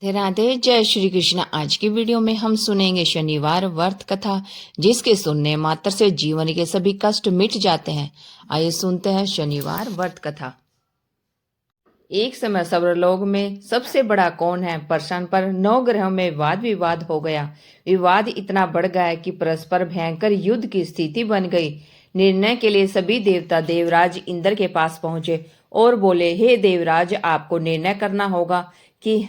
राधे राधे, जय श्री कृष्ण। आज की वीडियो में हम सुनेंगे शनिवार व्रत कथा, जिसके सुनने मात्र से जीवन के सभी कष्ट मिट जाते हैं। आइए सुनते हैं शनिवार व्रत कथा। एक समय स्वर्गलोक में सबसे बड़ा कौन है प्रश्न पर 9 ग्रहों में वाद विवाद हो गया। विवाद इतना बढ़ गया कि परस्पर भयंकर युद्ध की स्थिति बन गई। निर्णय के लिए सभी देवता देवराज इंद्र के पास पहुंचे और बोले, हे देवराज, आपको निर्णय करना होगा कि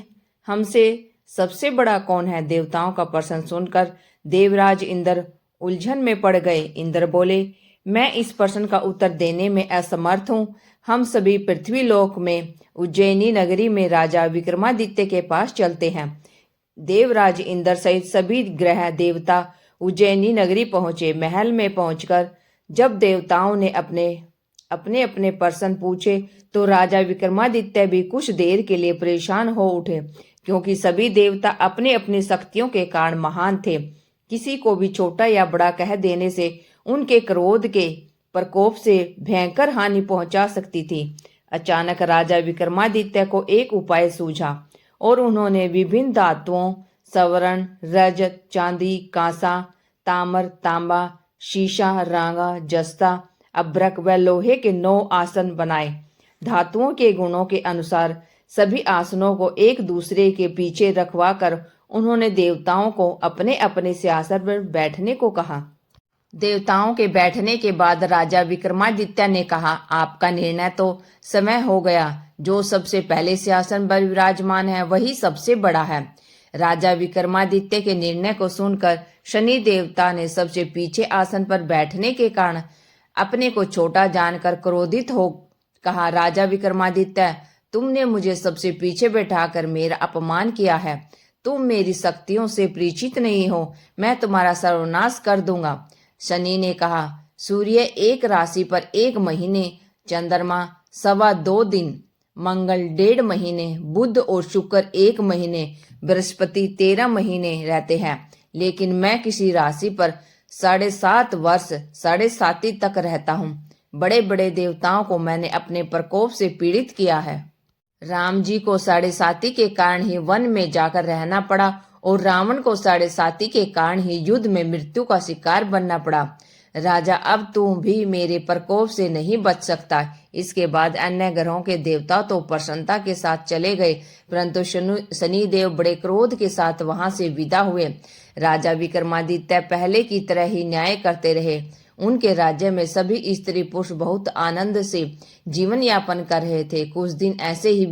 हमसे सबसे बड़ा कौन है। देवताओं का प्रश्न सुनकर देवराज इंद्र उलझन में पड़ गए। इंद्र बोले, मैं इस प्रश्न का उत्तर देने में असमर्थ हूँ। हम सभी पृथ्वी लोक में उज्जैनी नगरी में राजा विक्रमादित्य के पास चलते हैं। देवराज इंद्र सहित सभी ग्रह देवता उज्जैनी नगरी पहुंचे। महल में पहुंचकर जब देवताओं ने अपने अपने प्रश्न पूछे तो राजा विक्रमादित्य भी कुछ देर के लिए परेशान हो उठे, क्योंकि सभी देवता अपने अपनी शक्तियों के कारण महान थे। किसी को भी छोटा या बड़ा कह देने से उनके क्रोध के प्रकोप से भयंकर हानि पहुंचा सकती थी। अचानक राजा विक्रमादित्य को एक उपाय सूझा और उन्होंने विभिन्न धातुओं स्वर्ण, रजत, चांदी, कांसा, ताम्र, तांबा, शीशा, रांगा, जस्ता, अभ्रक व लोहे के 9 आसन बनाए। धातुओं के गुणों के अनुसार सभी आसनों को एक दूसरे के पीछे रखवा कर उन्होंने देवताओं को अपने अपने सिंहासन पर बैठने को कहा। देवताओं के बैठने के बाद राजा विक्रमादित्य ने कहा, आपका निर्णय तो समय हो गया। जो सबसे पहले सिंहासन पर विराजमान है वही सबसे बड़ा है। राजा विक्रमादित्य के निर्णय को सुनकर शनि देवता ने सबसे पीछे आसन पर बैठने के कारण अपने को छोटा जानकर क्रोधित हो कहा, राजा विक्रमादित्य, तुमने मुझे सबसे पीछे बैठाकर मेरा अपमान किया है। तुम मेरी शक्तियों से परिचित नहीं हो। मैं तुम्हारा सर्वनाश कर दूंगा। शनि ने कहा, सूर्य एक राशि पर 1 महीने, चंद्रमा 2.25 दिन, मंगल 1.5 महीने, बुध और शुक्र 1 महीने, बृहस्पति 13 महीने रहते हैं। लेकिन मैं किसी राशि पर 7.5 वर्ष 7.5 तक रहता हूँ। बड़े बड़े देवताओं को मैंने अपने प्रकोप से पीड़ित किया है। राम जी को 7.5 के कारण ही वन में जाकर रहना पड़ा और रावण को 7.5 के कारण ही युद्ध में मृत्यु का शिकार बनना पड़ा। राजा, अब तू भी मेरे प्रकोप से नहीं बच सकता। इसके बाद अन्य ग्रहों के देवता तो प्रसन्नता के साथ चले गए, परंतु शनि देव बड़े क्रोध के साथ वहां से विदा हुए। राजा विक्रमादित्य पहले की तरह ही न्याय करते रहे। उनके राज्य में सभी स्त्री पुरुष बहुत आनंद से जीवन यापन कर रहे थे। कुछ दिन ऐसे ही